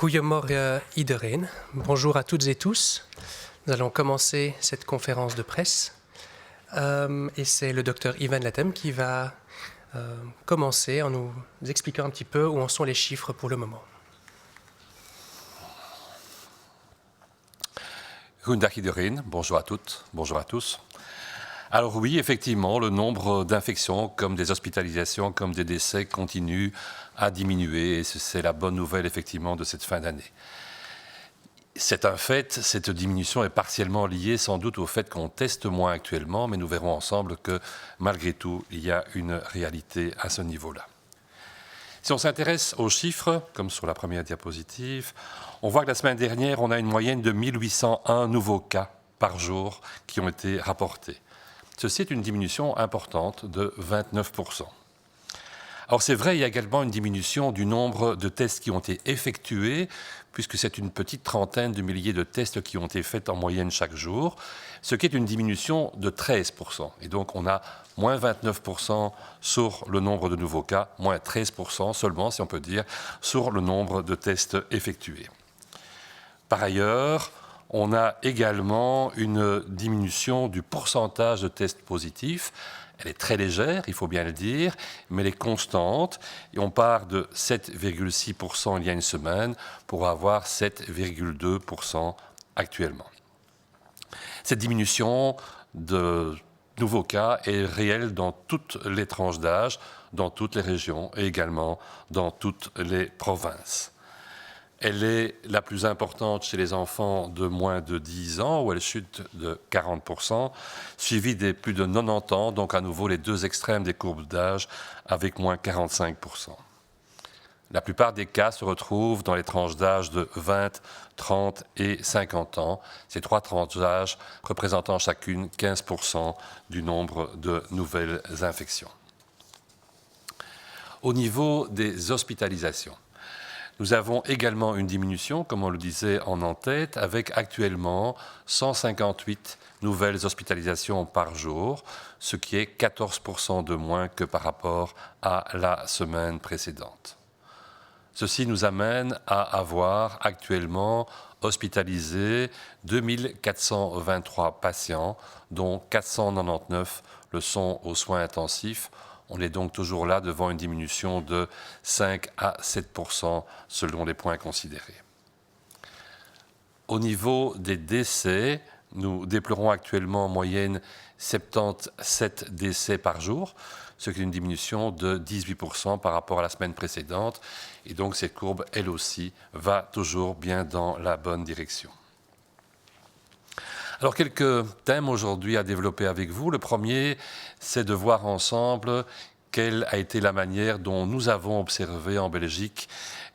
Goedemorgen iedereen. Bonjour à toutes et tous. Nous allons commencer cette conférence de presse. Et c'est le docteur Ivan Latem qui va commencer en nous expliquant un petit peu où en sont les chiffres pour le moment. Goedendag iedereen, bonjour à toutes, bonjour à tous. Alors oui, effectivement, le nombre d'infections, comme des hospitalisations, comme des décès, continue à diminuer et c'est la bonne nouvelle effectivement de cette fin d'année. C'est un fait, cette diminution est partiellement liée sans doute au fait qu'on teste moins actuellement, mais nous verrons ensemble que malgré tout, il y a une réalité à ce niveau-là. Si on s'intéresse aux chiffres, comme sur la première diapositive, on voit que la semaine dernière, on a une moyenne de 1801 nouveaux cas par jour qui ont été rapportés. Ceci est une diminution importante de 29%. Alors c'est vrai, il y a également une diminution du nombre de tests qui ont été effectués, puisque c'est une petite trentaine de milliers de tests qui ont été faits en moyenne chaque jour, ce qui est une diminution de 13%. Et donc on a moins 29% sur le nombre de nouveaux cas, moins 13% seulement, si on peut dire, sur le nombre de tests effectués. Par ailleurs, on a également une diminution du pourcentage de tests positifs. Elle est très légère, il faut bien le dire, mais elle est constante. Et on part de 7,6% il y a une semaine pour avoir 7,2% actuellement. Cette diminution de nouveaux cas est réelle dans toutes les tranches d'âge, dans toutes les régions et également dans toutes les provinces. Elle est la plus importante chez les enfants de moins de 10 ans, où elle chute de 40%, suivie des plus de 90 ans, donc à nouveau les deux extrêmes des courbes d'âge, avec moins 45%. La plupart des cas se retrouvent dans les tranches d'âge de 20, 30 et 50 ans, ces trois tranches d'âge représentant chacune 15% du nombre de nouvelles infections. Au niveau des hospitalisations, nous avons également une diminution, comme on le disait en en-tête, avec actuellement 158 nouvelles hospitalisations par jour, ce qui est 14% de moins que par rapport à la semaine précédente. Ceci nous amène à avoir actuellement hospitalisé 2423 patients, dont 499 le sont aux soins intensifs. On est donc toujours là devant une diminution de 5 à 7% selon les points considérés. Au niveau des décès, nous déplorons actuellement en moyenne 77 décès par jour, ce qui est une diminution de 18% par rapport à la semaine précédente. Et donc cette courbe, elle aussi, va toujours bien dans la bonne direction. Alors quelques thèmes aujourd'hui à développer avec vous. Le premier, c'est de voir ensemble quelle a été la manière dont nous avons observé en Belgique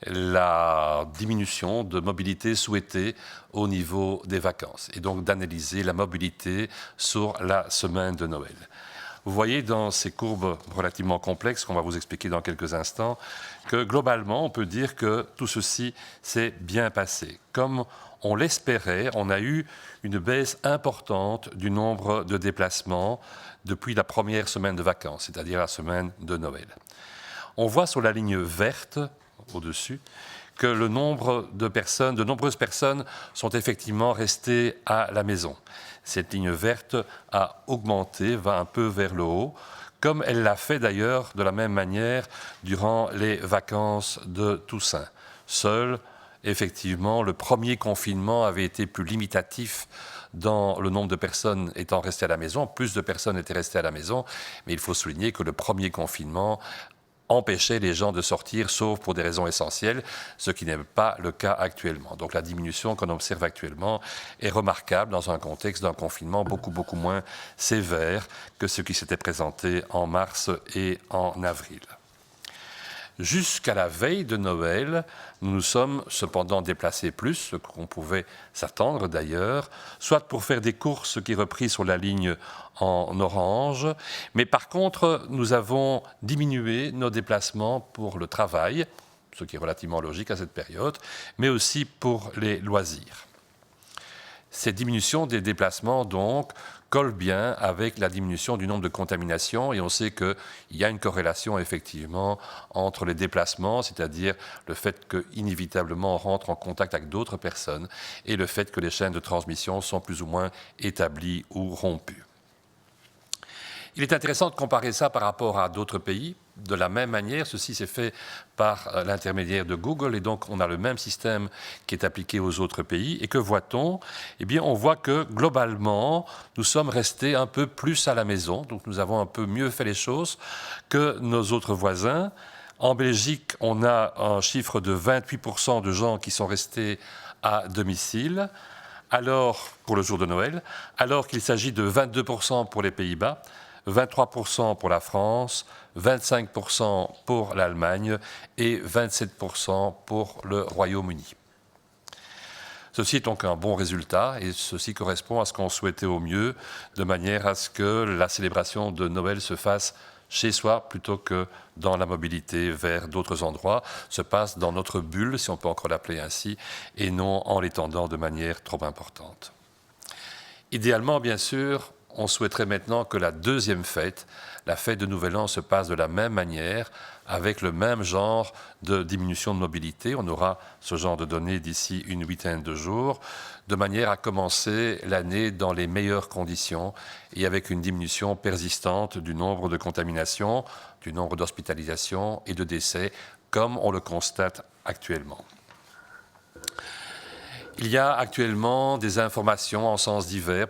la diminution de mobilité souhaitée au niveau des vacances et donc d'analyser la mobilité sur la semaine de Noël. Vous voyez dans ces courbes relativement complexes qu'on va vous expliquer dans quelques instants que globalement on peut dire que tout ceci s'est bien passé. Comme on l'espérait, on a eu une baisse importante du nombre de déplacements depuis la première semaine de vacances, c'est-à-dire la semaine de Noël. On voit sur la ligne verte au-dessus que le nombre de nombreuses personnes sont effectivement restées à la maison. Cette ligne verte a augmenté, va un peu vers le haut, comme elle l'a fait d'ailleurs de la même manière durant les vacances de Toussaint. Seul, effectivement, le premier confinement avait été plus limitatif dans le nombre de personnes étant restées à la maison. Plus de personnes étaient restées à la maison, mais il faut souligner que le premier confinement empêchait les gens de sortir, sauf pour des raisons essentielles, ce qui n'est pas le cas actuellement. Donc la diminution qu'on observe actuellement est remarquable dans un contexte d'un confinement beaucoup moins sévère que ce qui s'était présenté en mars et en avril. Jusqu'à la veille de Noël, nous nous sommes cependant déplacés plus, ce qu'on pouvait s'attendre d'ailleurs, soit pour faire des courses qui repris sur la ligne en orange, mais par contre, nous avons diminué nos déplacements pour le travail, ce qui est relativement logique à cette période, mais aussi pour les loisirs. Cette diminution des déplacements, donc, colle bien avec la diminution du nombre de contaminations et on sait qu'il y a une corrélation effectivement entre les déplacements, c'est-à-dire le fait qu'inévitablement on rentre en contact avec d'autres personnes et le fait que les chaînes de transmission sont plus ou moins établies ou rompues. Il est intéressant de comparer ça par rapport à d'autres pays. De la même manière, ceci s'est fait par l'intermédiaire de Google et donc on a le même système qui est appliqué aux autres pays. Et que voit-on ? Eh bien, on voit que globalement, nous sommes restés un peu plus à la maison. Donc nous avons un peu mieux fait les choses que nos autres voisins. En Belgique, on a un chiffre de 28% de gens qui sont restés à domicile, alors, pour le jour de Noël, alors qu'il s'agit de 22% pour les Pays-Bas, 23% pour la France, 25% pour l'Allemagne et 27% pour le Royaume-Uni. Ceci est donc un bon résultat et ceci correspond à ce qu'on souhaitait au mieux, de manière à ce que la célébration de Noël se fasse chez soi plutôt que dans la mobilité vers d'autres endroits, se passe dans notre bulle, si on peut encore l'appeler ainsi, et non en l'étendant de manière trop importante. Idéalement, bien sûr, on souhaiterait maintenant que la deuxième fête, la fête de Nouvel An, se passe de la même manière, avec le même genre de diminution de mobilité. On aura ce genre de données d'ici une huitaine de jours, de manière à commencer l'année dans les meilleures conditions et avec une diminution persistante du nombre de contaminations, du nombre d'hospitalisations et de décès, comme on le constate actuellement. Il y a actuellement des informations en sens divers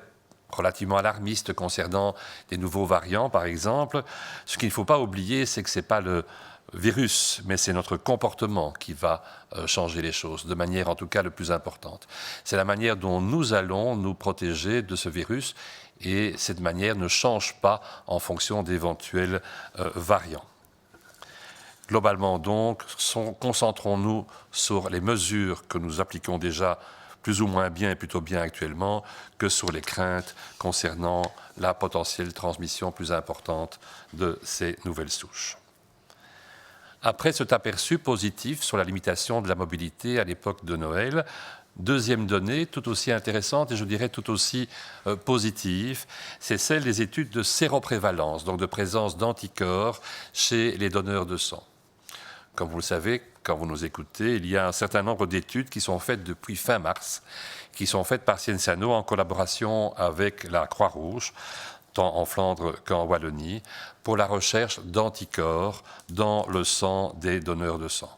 relativement alarmistes concernant des nouveaux variants, par exemple. Ce qu'il ne faut pas oublier, c'est que ce n'est pas le virus, mais c'est notre comportement qui va changer les choses, de manière en tout cas le plus importante. C'est la manière dont nous allons nous protéger de ce virus, et cette manière ne change pas en fonction d'éventuels variants. Globalement donc, concentrons-nous sur les mesures que nous appliquons déjà plus ou moins bien et plutôt bien actuellement, que sur les craintes concernant la potentielle transmission plus importante de ces nouvelles souches. Après cet aperçu positif sur la limitation de la mobilité à l'époque de Noël, deuxième donnée, tout aussi intéressante et je dirais tout aussi positive, c'est celle des études de séroprévalence, donc de présence d'anticorps chez les donneurs de sang. Comme vous le savez, quand vous nous écoutez, il y a un certain nombre d'études qui sont faites depuis fin mars, qui sont faites par Scienziano en collaboration avec la Croix-Rouge, tant en Flandre qu'en Wallonie, pour la recherche d'anticorps dans le sang des donneurs de sang.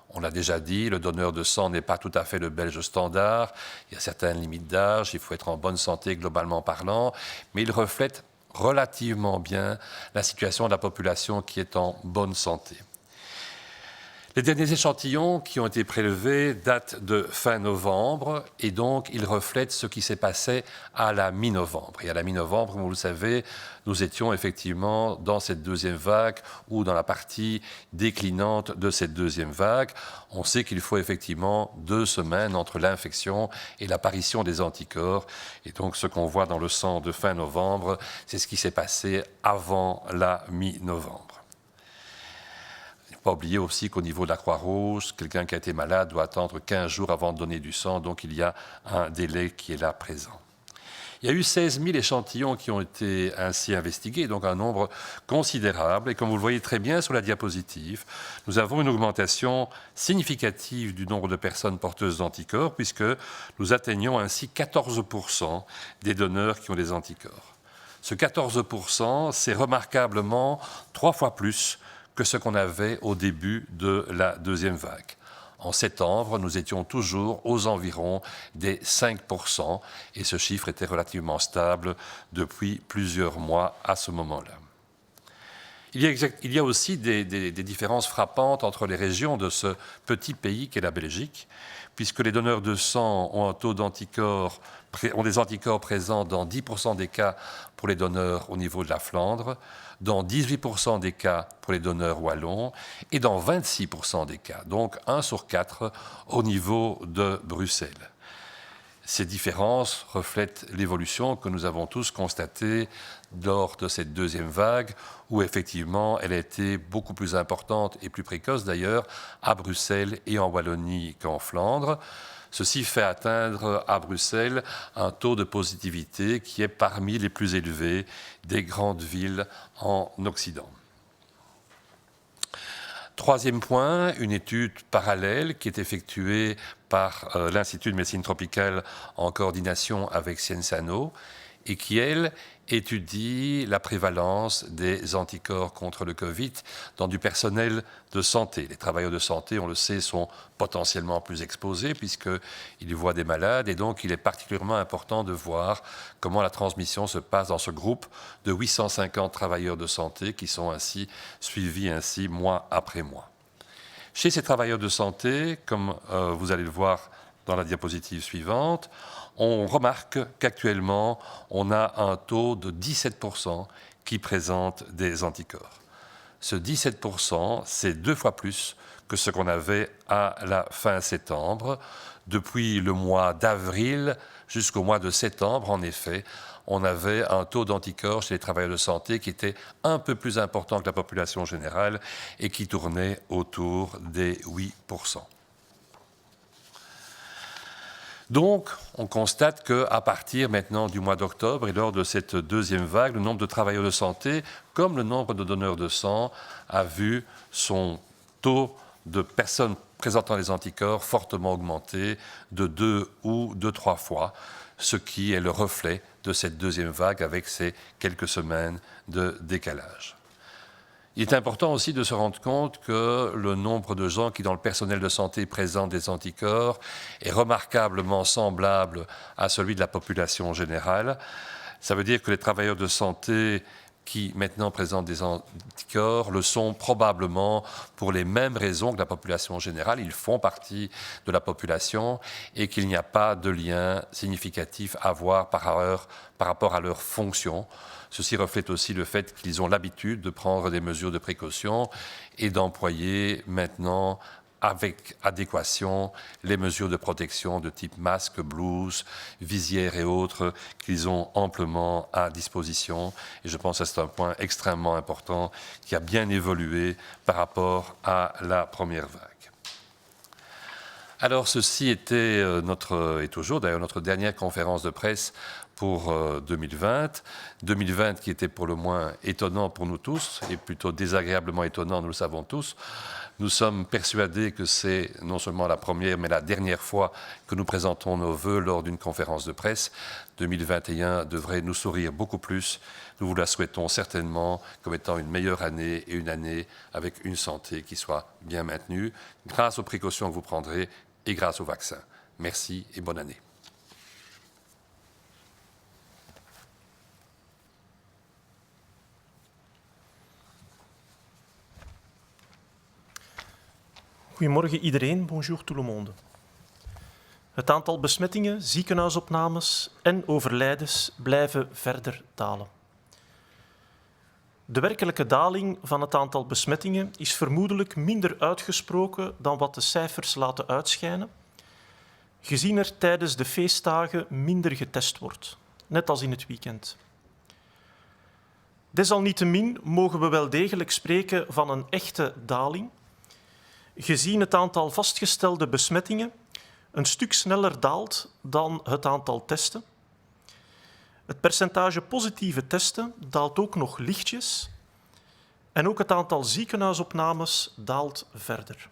On l'a déjà dit, le donneur de sang n'est pas tout à fait le Belge standard, il y a certaines limites d'âge, il faut être en bonne santé globalement parlant, mais il reflète relativement bien la situation de la population qui est en bonne santé. Les derniers échantillons qui ont été prélevés datent de fin novembre et donc ils reflètent ce qui s'est passé à la mi-novembre. Et à la mi-novembre, comme vous le savez, nous étions effectivement dans cette deuxième vague ou dans la partie déclinante de cette deuxième vague. On sait qu'il faut effectivement 2 semaines entre l'infection et l'apparition des anticorps. Et donc ce qu'on voit dans le sang de fin novembre, c'est ce qui s'est passé avant la mi-novembre. Il ne faut pas oublier aussi qu'au niveau de la Croix-Rouge, quelqu'un qui a été malade doit attendre 15 jours avant de donner du sang, donc il y a un délai qui est là présent. Il y a eu 16 000 échantillons qui ont été ainsi investigués, donc un nombre considérable. Et comme vous le voyez très bien sur la diapositive, nous avons une augmentation significative du nombre de personnes porteuses d'anticorps, puisque nous atteignons ainsi 14% des donneurs qui ont des anticorps. Ce 14%, c'est remarquablement 3 fois plus que ce qu'on avait au début de la deuxième vague. En septembre, nous étions toujours aux environs des 5% et ce chiffre était relativement stable depuis plusieurs mois à ce moment-là. Il y a aussi des différences frappantes entre les régions de ce petit pays qu'est la Belgique, puisque les donneurs de sang ont un taux d'anticorps, ont des anticorps présents dans 10% des cas pour les donneurs au niveau de la Flandre, dans 18% des cas pour les donneurs wallons et dans 26% des cas, donc 1 sur 4 au niveau de Bruxelles. Ces différences reflètent l'évolution que nous avons tous constatée lors de cette deuxième vague, où effectivement elle a été beaucoup plus importante et plus précoce d'ailleurs à Bruxelles et en Wallonie qu'en Flandre. Ceci fait atteindre à Bruxelles un taux de positivité qui est parmi les plus élevés des grandes villes en Occident. Troisième point, une étude parallèle qui est effectuée par l'Institut de médecine tropicale en coordination avec Cienzano et qui, elle, étudie la prévalence des anticorps contre le Covid dans du personnel de santé. Les travailleurs de santé, on le sait, sont potentiellement plus exposés puisqu'ils voient des malades et donc il est particulièrement important de voir comment la transmission se passe dans ce groupe de 850 travailleurs de santé qui sont ainsi suivis mois après mois. Chez ces travailleurs de santé, comme vous allez le voir dans la diapositive suivante, on remarque qu'actuellement, on a un taux de 17% qui présente des anticorps. Ce 17%, c'est 2 fois plus que ce qu'on avait à la fin septembre. Depuis le mois d'avril jusqu'au mois de septembre, en effet, on avait un taux d'anticorps chez les travailleurs de santé qui était un peu plus important que la population générale et qui tournait autour des 8%. Donc, on constate qu'à partir maintenant du mois d'octobre et lors de cette deuxième vague, le nombre de travailleurs de santé, comme le nombre de donneurs de sang, a vu son taux de personnes présentant les anticorps fortement augmenter de 2 ou de 3 fois, ce qui est le reflet de cette deuxième vague avec ces quelques semaines de décalage. Il est important aussi de se rendre compte que le nombre de gens qui, dans le personnel de santé, présentent des anticorps est remarquablement semblable à celui de la population générale. Ça veut dire que les travailleurs de santé qui maintenant présentent des anticorps le sont probablement pour les mêmes raisons que la population générale. Ils font partie de la population et qu'il n'y a pas de lien significatif à voir par rapport à leur fonction. Ceci reflète aussi le fait qu'ils ont l'habitude de prendre des mesures de précaution et d'employer maintenant avec adéquation les mesures de protection de type masque, blouse, visière et autres qu'ils ont amplement à disposition. Et je pense que c'est un point extrêmement important qui a bien évolué par rapport à la première vague. Alors ceci était et toujours d'ailleurs notre dernière conférence de presse pour 2020. 2020 qui était pour le moins étonnant pour nous tous et plutôt désagréablement étonnant, nous le savons tous. Nous sommes persuadés que c'est non seulement la première, mais la dernière fois que nous présentons nos vœux lors d'une conférence de presse. 2021 devrait nous sourire beaucoup plus. Nous vous la souhaitons certainement comme étant une meilleure année et une année avec une santé qui soit bien maintenue, grâce aux précautions que vous prendrez et grâce au vaccin. Merci et bonne année. Goedemorgen iedereen, bonjour tout le monde. Het aantal besmettingen, ziekenhuisopnames en overlijdens blijven verder dalen. De werkelijke daling van het aantal besmettingen is vermoedelijk minder uitgesproken dan wat de cijfers laten uitschijnen, gezien er tijdens de feestdagen minder getest wordt, net als in het weekend. Desalniettemin mogen we wel degelijk spreken van een echte daling, gezien het aantal vastgestelde besmettingen een stuk sneller daalt dan het aantal testen. Het percentage positieve testen daalt ook nog lichtjes en ook het aantal ziekenhuisopnames daalt verder.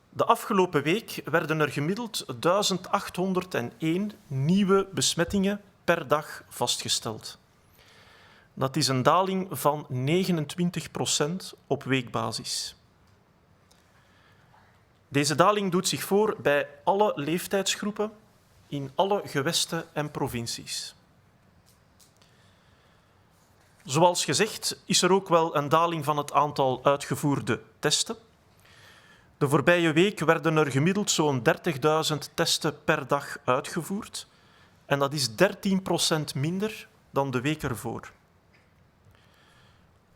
De afgelopen week werden er gemiddeld 1801 nieuwe besmettingen per dag vastgesteld. Dat is een daling van 29% op weekbasis. Deze daling doet zich voor bij alle leeftijdsgroepen, in alle gewesten en provincies. Zoals gezegd is er ook wel een daling van het aantal uitgevoerde testen. De voorbije week werden er gemiddeld zo'n 30.000 testen per dag uitgevoerd. En dat is 13% minder dan de week ervoor.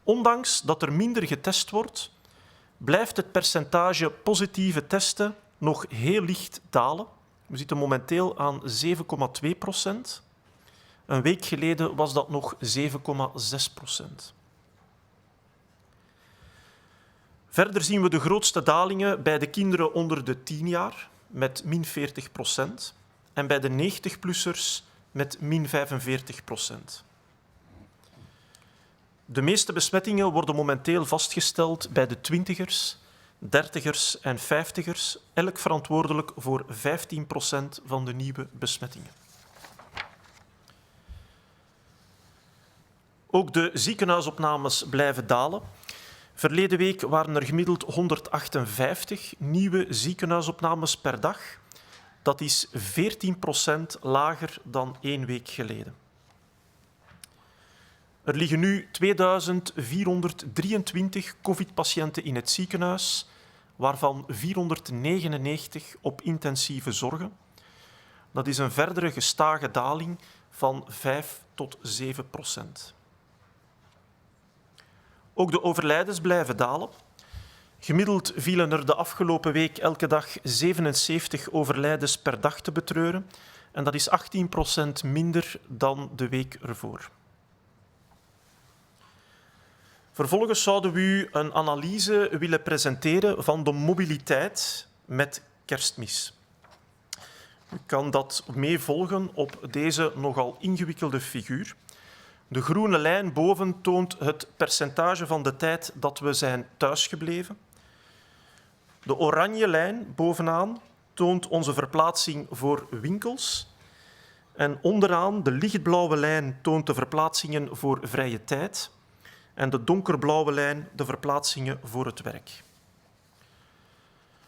Ondanks dat er minder getest wordt, blijft het percentage positieve testen nog heel licht dalen. We zitten momenteel aan 7,2%. Een week geleden was dat nog 7,6%. Verder zien we de grootste dalingen bij de kinderen onder de 10 jaar, met min 40%, en bij de 90-plussers met min 45%. De meeste besmettingen worden momenteel vastgesteld bij de 20ers, 30ers en 50ers, elk verantwoordelijk voor 15% van de nieuwe besmettingen. Ook de ziekenhuisopnames blijven dalen. Verleden week waren er gemiddeld 158 nieuwe ziekenhuisopnames per dag. Dat is 14% lager dan 1 week geleden. Er liggen nu 2423 COVID-patiënten in het ziekenhuis, waarvan 499 op intensieve zorgen. Dat is een verdere gestage daling van 5 tot 7%. Ook de overlijdens blijven dalen. Gemiddeld vielen er de afgelopen week elke dag 77 overlijdens per dag te betreuren. En dat is 18% minder dan de week ervoor. Vervolgens zouden we u een analyse willen presenteren van de mobiliteit met kerstmis. U kan dat meevolgen op deze nogal ingewikkelde figuur. De groene lijn boven toont het percentage van de tijd dat we zijn thuisgebleven. De oranje lijn bovenaan toont onze verplaatsing voor winkels. En onderaan de lichtblauwe lijn toont de verplaatsingen voor vrije tijd. En de donkerblauwe lijn de verplaatsingen voor het werk.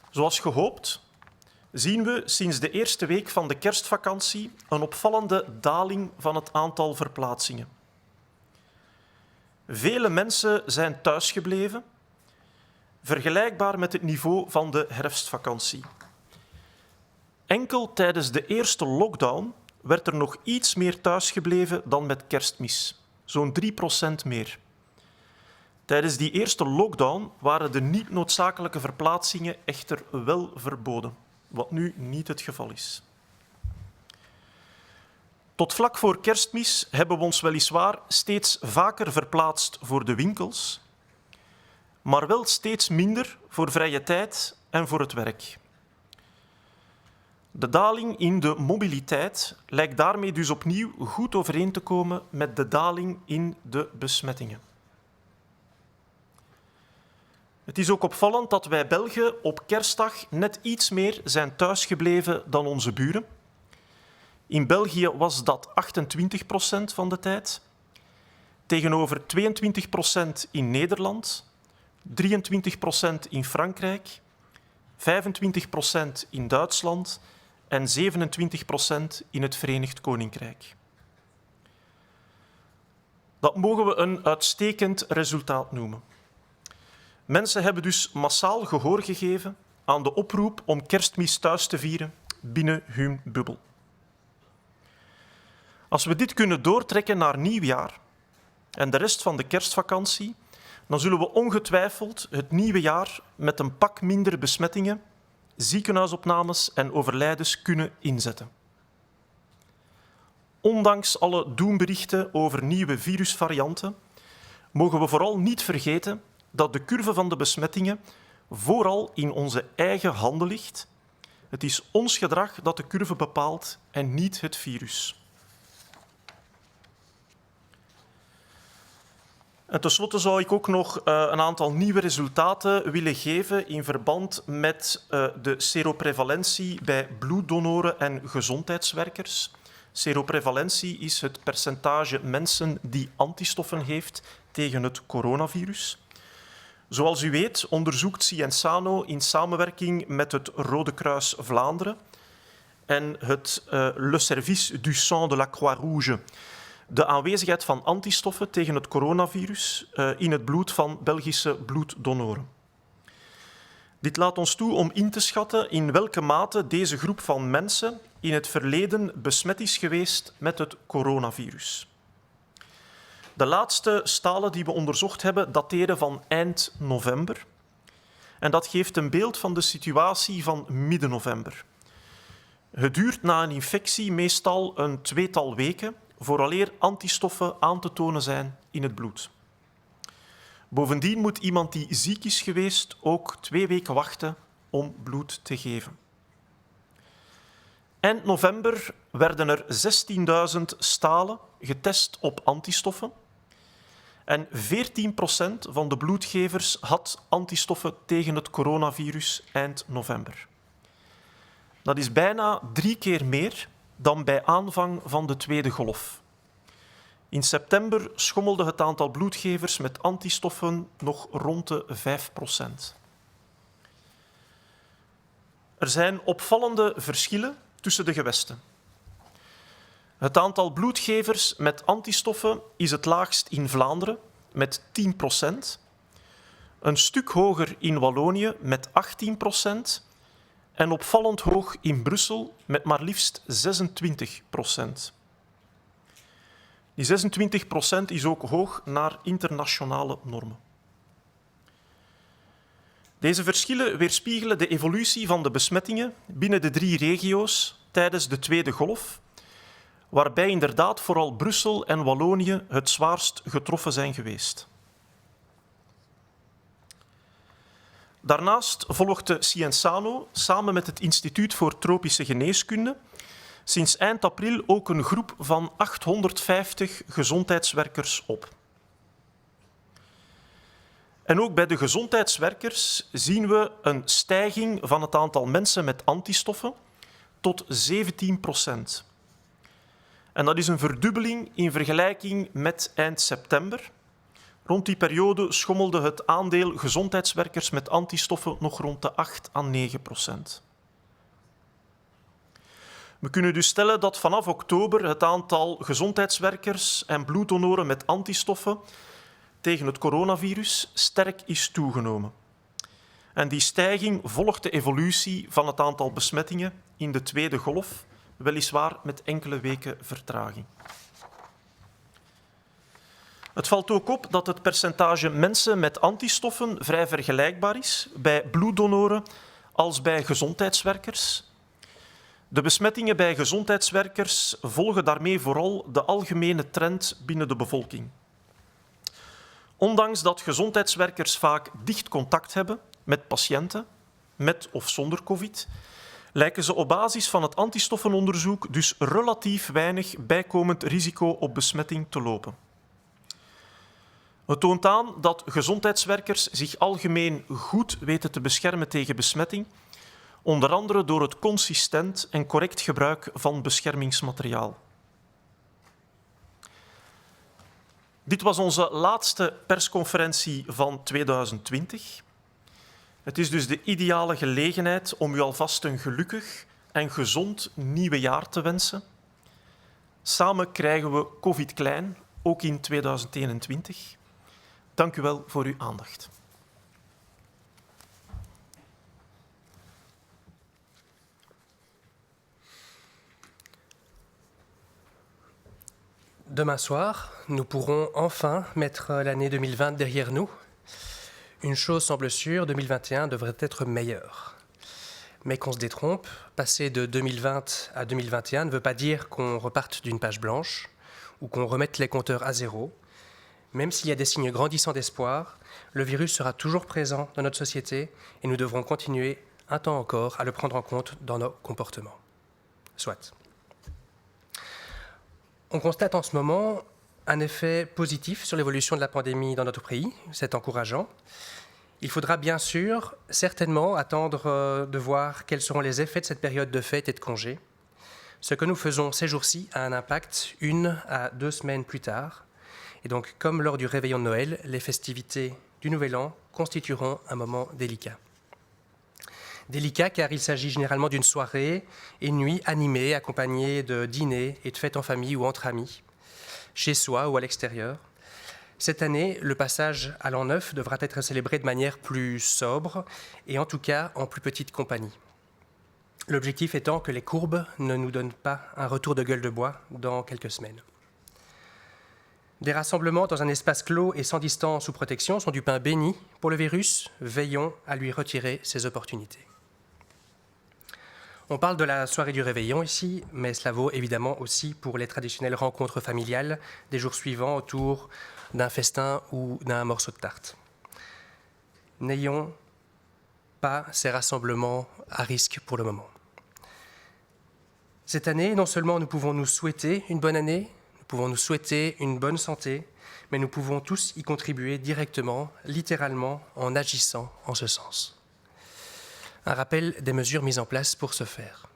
Zoals gehoopt zien we sinds de eerste week van de kerstvakantie een opvallende daling van het aantal verplaatsingen. Vele mensen zijn thuisgebleven, vergelijkbaar met het niveau van de herfstvakantie. Enkel tijdens de eerste lockdown werd er nog iets meer thuisgebleven dan met kerstmis, zo'n 3% meer. Tijdens die eerste lockdown waren de niet noodzakelijke verplaatsingen echter wel verboden, wat nu niet het geval is. Tot vlak voor kerstmis hebben we ons weliswaar steeds vaker verplaatst voor de winkels, maar wel steeds minder voor vrije tijd en voor het werk. De daling in de mobiliteit lijkt daarmee dus opnieuw goed overeen te komen met de daling in de besmettingen. Het is ook opvallend dat wij Belgen op kerstdag net iets meer zijn thuisgebleven dan onze buren. In België was dat 28% van de tijd, tegenover 22% in Nederland, 23% in Frankrijk, 25% in Duitsland en 27% in het Verenigd Koninkrijk. Dat mogen we een uitstekend resultaat noemen. Mensen hebben dus massaal gehoor gegeven aan de oproep om kerstmis thuis te vieren binnen hun bubbel. Als we dit kunnen doortrekken naar nieuwjaar en de rest van de kerstvakantie, dan zullen we ongetwijfeld het nieuwe jaar met een pak minder besmettingen, ziekenhuisopnames en overlijdens kunnen inzetten. Ondanks alle doemberichten over nieuwe virusvarianten, mogen we vooral niet vergeten dat de curve van de besmettingen vooral in onze eigen handen ligt. Het is ons gedrag dat de curve bepaalt en niet het virus. En tenslotte zou ik ook nog een aantal nieuwe resultaten willen geven in verband met de seroprevalentie bij bloeddonoren en gezondheidswerkers. Seroprevalentie is het percentage mensen die antistoffen heeft tegen het coronavirus. Zoals u weet onderzoekt Sciensano in samenwerking met het Rode Kruis Vlaanderen en het Le Service du Sang de la Croix-Rouge de aanwezigheid van antistoffen tegen het coronavirus in het bloed van Belgische bloeddonoren. Dit laat ons toe om in te schatten in welke mate deze groep van mensen in het verleden besmet is geweest met het coronavirus. De laatste stalen die we onderzocht hebben dateren van eind november. En dat geeft een beeld van de situatie van midden november. Het duurt na een infectie meestal een 2-tal weken vooraleer antistoffen aan te tonen zijn in het bloed. Bovendien moet iemand die ziek is geweest ook 2 weken wachten om bloed te geven. Eind november werden er 16.000 stalen getest op antistoffen en 14% van de bloedgevers had antistoffen tegen het coronavirus eind november. Dat is bijna 3 keer meer dan bij aanvang van de tweede golf. In september schommelde het aantal bloedgevers met antistoffen nog rond de 5%. Er zijn opvallende verschillen tussen de gewesten. Het aantal bloedgevers met antistoffen is het laagst in Vlaanderen met 10%, een stuk hoger in Wallonië met 18% en opvallend hoog in Brussel met maar liefst 26%. Die 26% is ook hoog naar internationale normen. Deze verschillen weerspiegelen de evolutie van de besmettingen binnen de 3 regio's tijdens de tweede golf, waarbij inderdaad vooral Brussel en Wallonië het zwaarst getroffen zijn geweest. Daarnaast volgt de Cienzano samen met het Instituut voor Tropische Geneeskunde sinds eind april ook een groep van 850 gezondheidswerkers op. En ook bij de gezondheidswerkers zien we een stijging van het aantal mensen met antistoffen tot 17%. En dat is een verdubbeling in vergelijking met eind september. Rond die periode schommelde het aandeel gezondheidswerkers met antistoffen nog rond de 8 à 9%. We kunnen dus stellen dat vanaf oktober het aantal gezondheidswerkers en bloeddonoren met antistoffen tegen het coronavirus sterk is toegenomen. En die stijging volgt de evolutie van het aantal besmettingen in de tweede golf, weliswaar met enkele weken vertraging. Het valt ook op dat het percentage mensen met antistoffen vrij vergelijkbaar is bij bloeddonoren als bij gezondheidswerkers. De besmettingen bij gezondheidswerkers volgen daarmee vooral de algemene trend binnen de bevolking. Ondanks dat gezondheidswerkers vaak dicht contact hebben met patiënten, met of zonder COVID, lijken ze op basis van het antistoffenonderzoek dus relatief weinig bijkomend risico op besmetting te lopen. Het toont aan dat gezondheidswerkers zich algemeen goed weten te beschermen tegen besmetting, onder andere door het consistent en correct gebruik van beschermingsmateriaal. Dit was onze laatste persconferentie van 2020. Het is dus de ideale gelegenheid om u alvast een gelukkig en gezond nieuwe jaar te wensen. Samen krijgen we COVID klein, ook in 2021. Dank u wel voor uw aandacht. Demain soir, nous pourrons enfin mettre l'année 2020 derrière nous. Une chose semble sûre, 2021 devrait être meilleur. Mais qu'on se détrompe, passer de 2020 à 2021 ne veut pas dire qu'on reparte d'une page blanche ou qu'on remette les compteurs à zéro. Même s'il y a des signes grandissants d'espoir, le virus sera toujours présent dans notre société et nous devrons continuer un temps encore à le prendre en compte dans nos comportements. Soit. On constate en ce moment un effet positif sur l'évolution de la pandémie dans notre pays. C'est encourageant. Il faudra bien sûr, certainement, attendre de voir quels seront les effets de cette période de fête et de congé. Ce que nous faisons ces jours-ci a un impact 1 à 2 semaines plus tard. Et donc, comme lors du réveillon de Noël, les festivités du Nouvel An constitueront un moment délicat. Délicat car il s'agit généralement d'une soirée et une nuit animée, accompagnée de dîners et de fêtes en famille ou entre amis, chez soi ou à l'extérieur. Cette année, le passage à l'an neuf devra être célébré de manière plus sobre et en tout cas en plus petite compagnie. L'objectif étant que les courbes ne nous donnent pas un retour de gueule de bois dans quelques semaines. Des rassemblements dans un espace clos et sans distance ou protection sont du pain béni pour le virus. Veillons à lui retirer ses opportunités. On parle de la soirée du réveillon ici, mais cela vaut évidemment aussi pour les traditionnelles rencontres familiales des jours suivants autour d'un festin ou d'un morceau de tarte. N'ayons pas ces rassemblements à risque pour le moment. Cette année, non seulement nous pouvons nous souhaiter une bonne année, nous pouvons nous souhaiter une bonne santé, mais nous pouvons tous y contribuer directement, littéralement, en agissant en ce sens. Un rappel des mesures mises en place pour ce faire.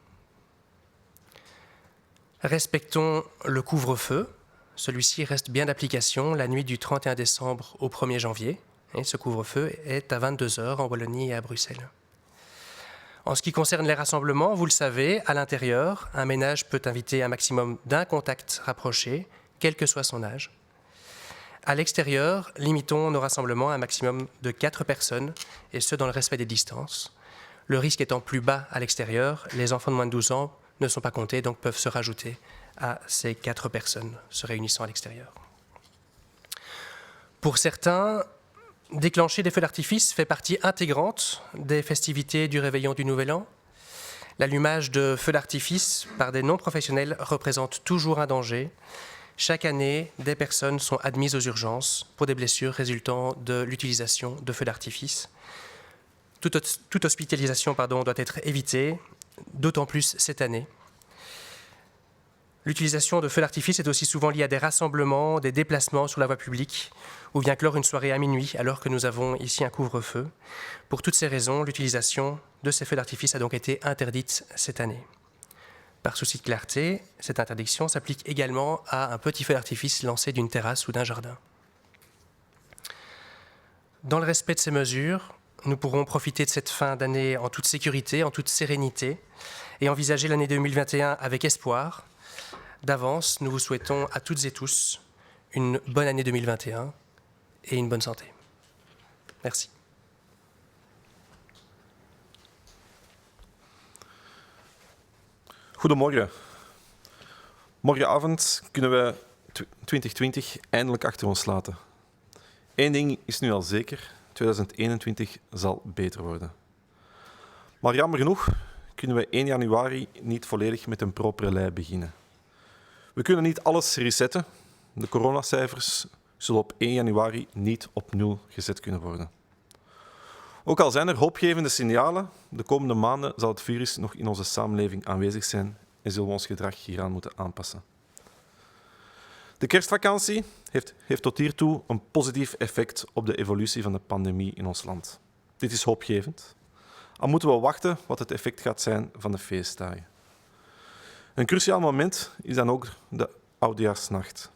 Respectons le couvre-feu. Celui-ci reste bien d'application la nuit du 31 décembre au 1er janvier. Et ce couvre-feu est à 22 h en Wallonie et à Bruxelles. En ce qui concerne les rassemblements, vous le savez, à l'intérieur, un ménage peut inviter un maximum d'un contact rapproché, quel que soit son âge. À l'extérieur, limitons nos rassemblements à un maximum de 4 personnes, et ce dans le respect des distances. Le risque étant plus bas à l'extérieur, les enfants de moins de 12 ans ne sont pas comptés, donc peuvent se rajouter à ces 4 personnes se réunissant à l'extérieur. Pour certains, déclencher des feux d'artifice fait partie intégrante des festivités du réveillon du Nouvel An. L'allumage de feux d'artifice par des non-professionnels représente toujours un danger. Chaque année, des personnes sont admises aux urgences pour des blessures résultant de l'utilisation de feux d'artifice. Toute hospitalisation doit être évitée, d'autant plus cette année. L'utilisation de feux d'artifice est aussi souvent liée à des rassemblements, des déplacements sur la voie publique, ou bien clore une soirée à minuit, alors que nous avons ici un couvre-feu. Pour toutes ces raisons, l'utilisation de ces feux d'artifice a donc été interdite cette année. Par souci de clarté, cette interdiction s'applique également à un petit feu d'artifice lancé d'une terrasse ou d'un jardin. Dans le respect de ces mesures, nous pourrons profiter de cette fin d'année en toute sécurité, en toute sérénité, et envisager l'année 2021 avec espoir. D'avance, nous vous souhaitons à toutes et tous une bonne année 2021 et une bonne santé. Merci. Goedemorgen. Morgenavond kunnen we 2020 eindelijk achter ons laten. Eén ding is nu al zeker, 2021 zal beter worden. Maar jammer genoeg kunnen we 1 januari niet volledig met een propere lei beginnen. We kunnen niet alles resetten. De coronacijfers zullen op 1 januari niet op 0 gezet kunnen worden. Ook al zijn er hoopgevende signalen, de komende maanden zal het virus nog in onze samenleving aanwezig zijn en zullen we ons gedrag hieraan moeten aanpassen. De kerstvakantie heeft tot hiertoe een positief effect op de evolutie van de pandemie in ons land. Dit is hoopgevend. Al moeten we wachten wat het effect gaat zijn van de feestdagen. Een cruciaal moment is dan ook de Oudejaarsnacht.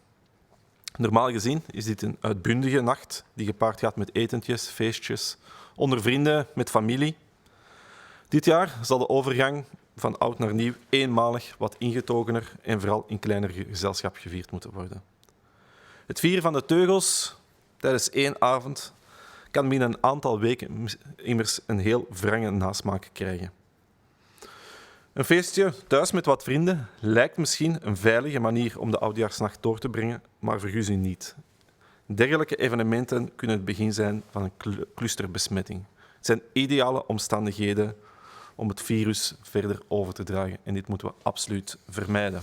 Normaal gezien is dit een uitbundige nacht die gepaard gaat met etentjes, feestjes, onder vrienden, met familie. Dit jaar zal de overgang van oud naar nieuw eenmalig wat ingetogener en vooral in kleiner gezelschap gevierd moeten worden. Het vieren van de teugels tijdens 1 avond kan binnen een aantal weken immers een heel wrange nasmaak krijgen. Een feestje thuis met wat vrienden lijkt misschien een veilige manier om de Oudejaarsnacht door te brengen, maar vergus u niet. Dergelijke evenementen kunnen het begin zijn van een clusterbesmetting. Het zijn ideale omstandigheden om het virus verder over te dragen en dit moeten we absoluut vermijden.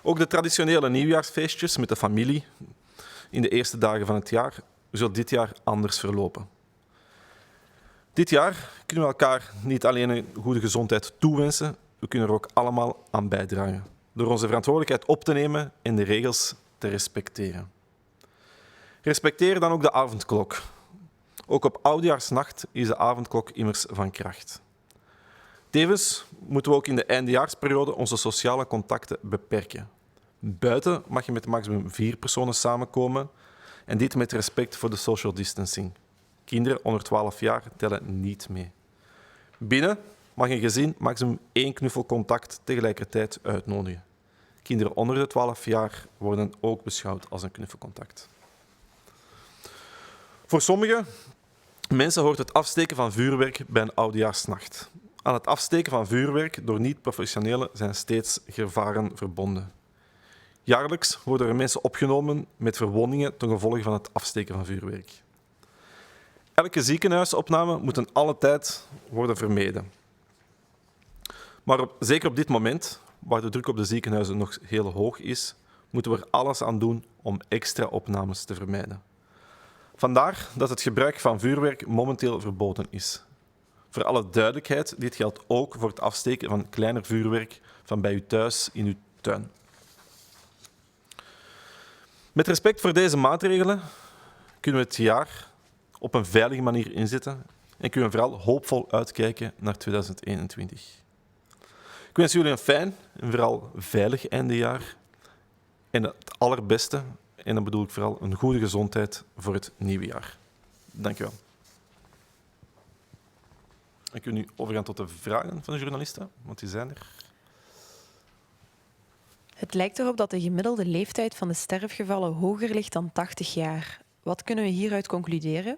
Ook de traditionele nieuwjaarsfeestjes met de familie in de eerste dagen van het jaar zullen dit jaar anders verlopen. Dit jaar kunnen we elkaar niet alleen een goede gezondheid toewensen, we kunnen er ook allemaal aan bijdragen. Door onze verantwoordelijkheid op te nemen en de regels te respecteren. Respecteer dan ook de avondklok. Ook op Oudejaarsnacht is de avondklok immers van kracht. Tevens moeten we ook in de eindejaarsperiode onze sociale contacten beperken. Buiten mag je met maximum 4 personen samenkomen en dit met respect voor de social distancing. Kinderen onder 12 jaar tellen niet mee. Binnen mag een gezin maximum 1 knuffelcontact tegelijkertijd uitnodigen. Kinderen onder de 12 jaar worden ook beschouwd als een knuffelcontact. Voor sommige mensen hoort het afsteken van vuurwerk bij een Oudejaarsnacht. Aan het afsteken van vuurwerk door niet-professionelen zijn steeds gevaren verbonden. Jaarlijks worden er mensen opgenomen met verwondingen ten gevolge van het afsteken van vuurwerk. Elke ziekenhuisopname moet ten alle tijd worden vermeden. Maar zeker op dit moment, waar de druk op de ziekenhuizen nog heel hoog is, moeten we er alles aan doen om extra opnames te vermijden. Vandaar dat het gebruik van vuurwerk momenteel verboden is. Voor alle duidelijkheid, dit geldt ook voor het afsteken van kleiner vuurwerk van bij u thuis in uw tuin. Met respect voor deze maatregelen kunnen we het jaar op een veilige manier inzetten en kunnen we vooral hoopvol uitkijken naar 2021. Ik wens jullie een fijn en vooral veilig eindejaar en het allerbeste, en dan bedoel ik vooral een goede gezondheid voor het nieuwe jaar. Dank u wel. Ik wil nu overgaan tot de vragen van de journalisten, want die zijn er. Het lijkt erop dat de gemiddelde leeftijd van de sterfgevallen hoger ligt dan 80 jaar. Wat kunnen we hieruit concluderen?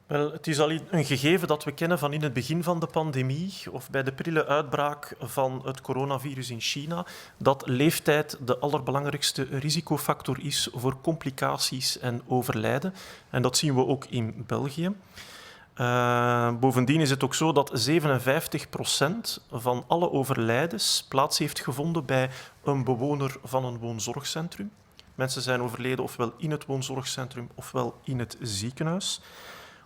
Wel, het is al een gegeven dat we kennen van in het begin van de pandemie of bij de prille uitbraak van het coronavirus in China, dat leeftijd de allerbelangrijkste risicofactor is voor complicaties en overlijden. En dat zien we ook in België. Bovendien is het ook zo dat 57% van alle overlijdens plaats heeft gevonden bij een bewoner van een woonzorgcentrum. Mensen zijn overleden ofwel in het woonzorgcentrum ofwel in het ziekenhuis.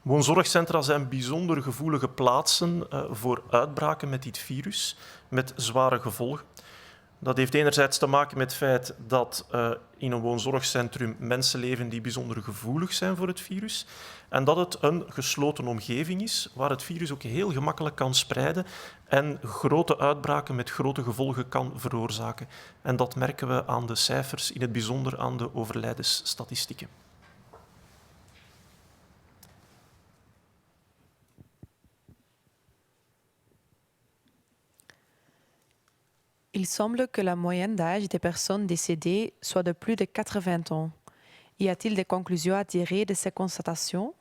Woonzorgcentra zijn bijzonder gevoelige plaatsen voor uitbraken met dit virus, met zware gevolgen. Dat heeft enerzijds te maken met het feit dat in een woonzorgcentrum mensen leven die bijzonder gevoelig zijn voor het virus en dat het een gesloten omgeving is waar het virus ook heel gemakkelijk kan spreiden en grote uitbraken met grote gevolgen kan veroorzaken. En dat merken we aan de cijfers, in het bijzonder aan de overlijdensstatistieken. Il semble que la moyenne d'âge des personnes décédées soit de plus de 80 ans. Y a-t-il des conclusions à tirer de ces constatations?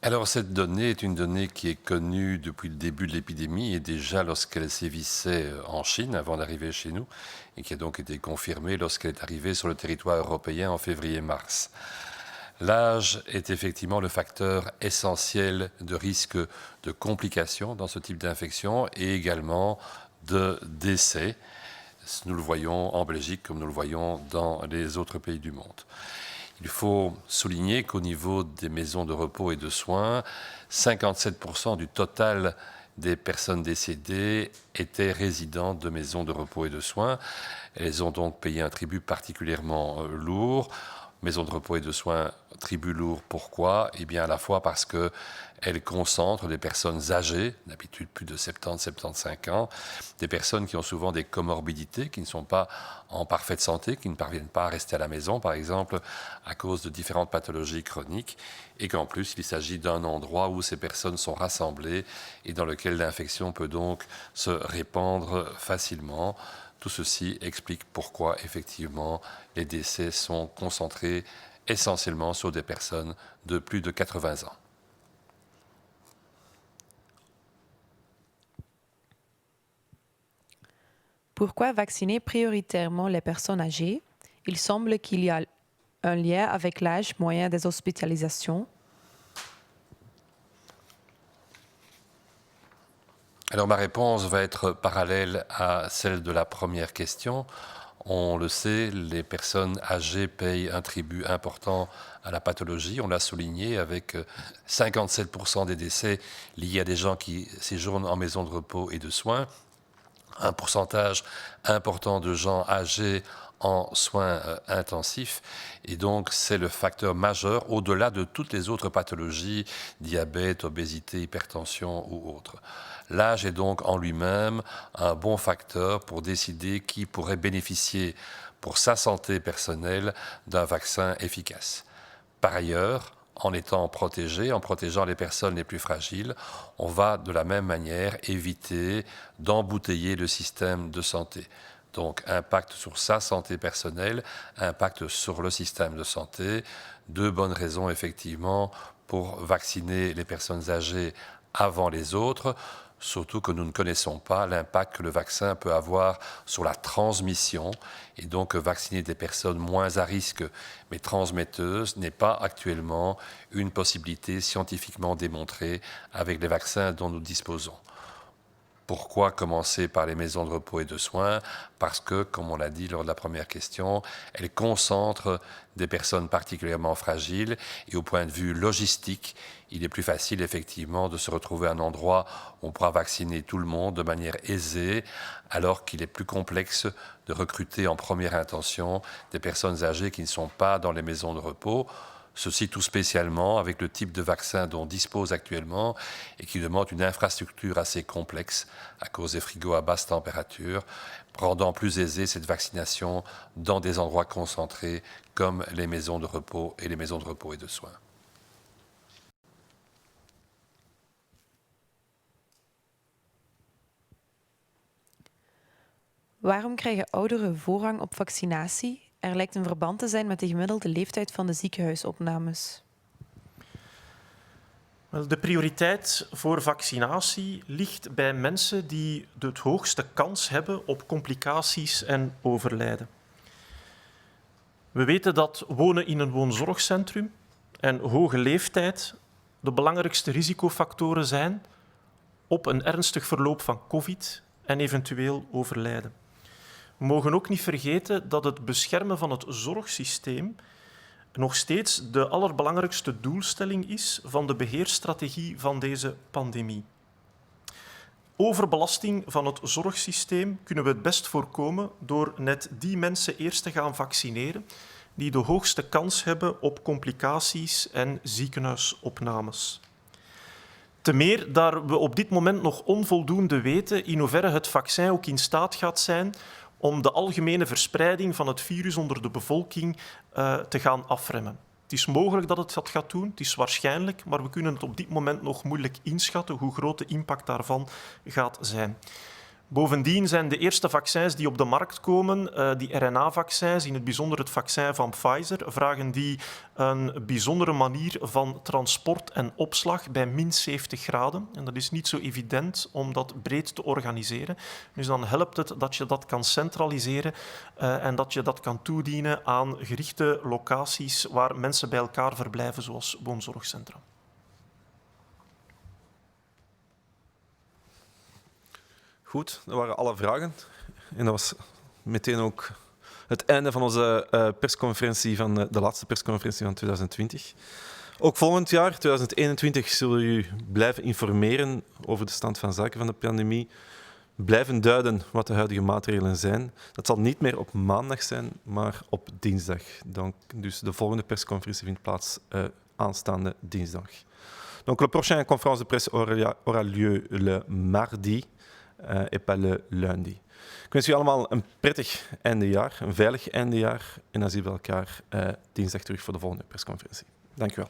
Alors cette donnée est une donnée qui est connue depuis le début de l'épidémie et déjà lorsqu'elle sévissait en Chine avant d'arriver chez nous et qui a donc été confirmée lorsqu'elle est arrivée sur le territoire européen en février-mars. L'âge est effectivement le facteur essentiel de risque de complications dans ce type d'infection et également de décès. Nous le voyons en Belgique comme nous le voyons dans les autres pays du monde. Il faut souligner qu'au niveau des maisons de repos et de soins, 57% du total des personnes décédées étaient résidentes de maisons de repos et de soins. Elles ont donc payé un tribut particulièrement lourd. Maisons de repos et de soins, tribut lourd, pourquoi? Eh bien, à la fois parce qu'elles concentrent des personnes âgées, d'habitude plus de 70-75 ans, des personnes qui ont souvent des comorbidités, qui ne sont pas en parfaite santé, qui ne parviennent pas à rester à la maison, par exemple, à cause de différentes pathologies chroniques, et qu'en plus, il s'agit d'un endroit où ces personnes sont rassemblées et dans lequel l'infection peut donc se répandre facilement. Tout ceci explique pourquoi, effectivement, les décès sont concentrés essentiellement sur des personnes de plus de 80 ans. Pourquoi vacciner prioritairement les personnes âgées? Il semble qu'il y a un lien avec l'âge moyen des hospitalisations. Alors ma réponse va être parallèle à celle de la première question. On le sait, les personnes âgées payent un tribut important à la pathologie. On l'a souligné avec 57% des décès liés à des gens qui séjournent en maison de repos et de soins. Un pourcentage important de gens âgés en soins intensifs. Et donc, c'est le facteur majeur au-delà de toutes les autres pathologies, diabète, obésité, hypertension ou autres. L'âge est donc en lui-même un bon facteur pour décider qui pourrait bénéficier pour sa santé personnelle d'un vaccin efficace. Par ailleurs, en étant protégé, en protégeant les personnes les plus fragiles, on va de la même manière éviter d'embouteiller le système de santé. Donc, impact sur sa santé personnelle, impact sur le système de santé. Deux bonnes raisons, effectivement, pour vacciner les personnes âgées avant les autres. surtout que nous ne connaissons pas l'impact que le vaccin peut avoir sur la transmission. Et donc, vacciner des personnes moins à risque mais transmetteuses n'est pas actuellement une possibilité scientifiquement démontrée avec les vaccins dont nous disposons. Pourquoi commencer par les maisons de repos et de soins? Parce que, comme on l'a dit lors de la première question, elles concentrent des personnes particulièrement fragiles et au point de vue logistique, il est plus facile effectivement de se retrouver à un endroit où on pourra vacciner tout le monde de manière aisée, alors qu'il est plus complexe de recruter en première intention des personnes âgées qui ne sont pas dans les maisons de repos. Ceci tout spécialement avec le type de vaccin dont on dispose actuellement et qui demande une infrastructure assez complexe à cause des frigos à basse température, rendant plus aisée cette vaccination dans des endroits concentrés comme les maisons de repos et les maisons de repos et de soins. Waarom krijgen ouderen voorrang op vaccinatie? Er lijkt een verband te zijn met de gemiddelde leeftijd van de ziekenhuisopnames. Wel, de prioriteit voor vaccinatie ligt bij mensen die de hoogste kans hebben op complicaties en overlijden. We weten dat wonen in een woonzorgcentrum en hoge leeftijd de belangrijkste risicofactoren zijn op een ernstig verloop van COVID en eventueel overlijden. We mogen ook niet vergeten dat het beschermen van het zorgsysteem nog steeds de allerbelangrijkste doelstelling is van de beheersstrategie van deze pandemie. Overbelasting van het zorgsysteem kunnen we het best voorkomen door net die mensen eerst te gaan vaccineren die de hoogste kans hebben op complicaties en ziekenhuisopnames. Te meer daar we op dit moment nog onvoldoende weten in hoeverre het vaccin ook in staat gaat zijn om de algemene verspreiding van het virus onder de bevolking te gaan afremmen. Het is mogelijk dat het dat gaat doen, het is waarschijnlijk, maar we kunnen het op dit moment nog moeilijk inschatten hoe groot de impact daarvan gaat zijn. Bovendien zijn de eerste vaccins die op de markt komen, die RNA-vaccins, in het bijzonder het vaccin van Pfizer, vragen die een bijzondere manier van transport en opslag bij min 70 graden. En dat is niet zo evident om dat breed te organiseren. Dus dan helpt het dat je dat kan centraliseren en dat je dat kan toedienen aan gerichte locaties waar mensen bij elkaar verblijven, zoals woonzorgcentra. Goed, dat waren alle vragen. En dat was meteen ook het einde van onze persconferentie, van de laatste persconferentie van 2020. Ook volgend jaar, 2021, zullen we u blijven informeren over de stand van zaken van de pandemie. Blijven duiden wat de huidige maatregelen zijn. Dat zal niet meer op maandag zijn, maar op dinsdag. Dus de volgende persconferentie vindt plaats aanstaande dinsdag. Donc, la prochaine conférence de presse aura lieu le mardi. Et pas le lundi. Ik wens u allemaal een prettig eindejaar, een veilig eindejaar. En dan zien we elkaar dinsdag terug voor de volgende persconferentie. Dank u wel.